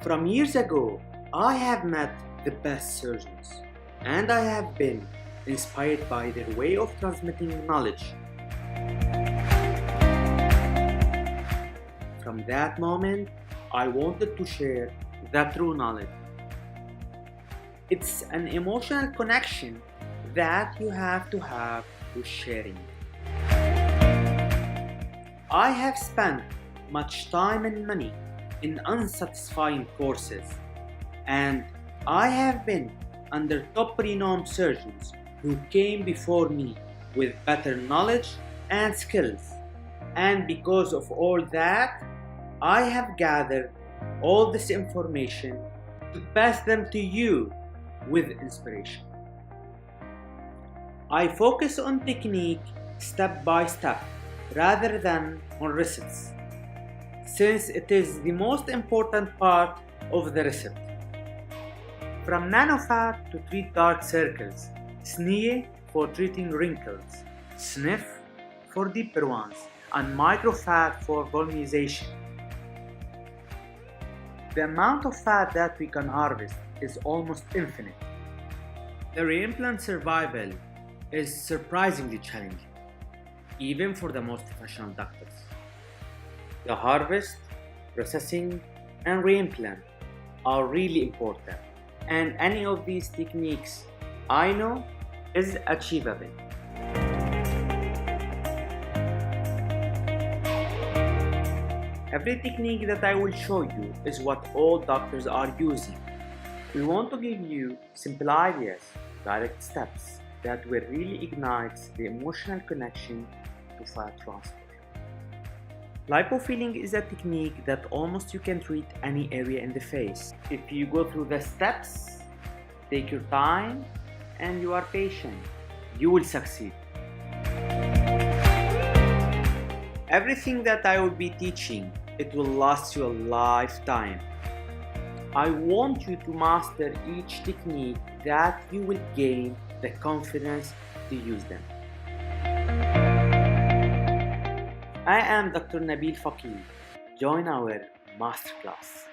From years ago, I have met the best surgeons, and I have been inspired by their way of transmitting knowledge. From that moment, I wanted to share the true knowledge. It's an emotional connection that you have to have with sharing. I have spent much time and money in unsatisfying courses, and I have been under top renowned surgeons who came before me with better knowledge and skills. And because of all that, I have gathered all this information to pass them to you with inspiration. I focus on technique step by step rather than on recipes, since it is the most important part of the recipe. From Nanofat to treat dark circles, SNIF for treating wrinkles, SNIF for deeper ones, and Microfat for volumization. The amount of fat that we can harvest is almost infinite. The reimplant survival is surprisingly challenging, even for the most professional doctors. The harvest, processing, and reimplant are really important, and any of these techniques I know is achievable. Every technique that I will show you is what all doctors are using. We want to give you simple ideas, direct steps that will really ignite the emotional connection to fat transfer. Lipofilling is a technique that almost you can treat any area in the face. If you go through the steps, take your time, and you are patient, you will succeed. Everything that I will be teaching, it will last you a lifetime. I want you to master each technique that you will gain the confidence to use them. I am Dr. Nabil Fakih. Join our masterclass.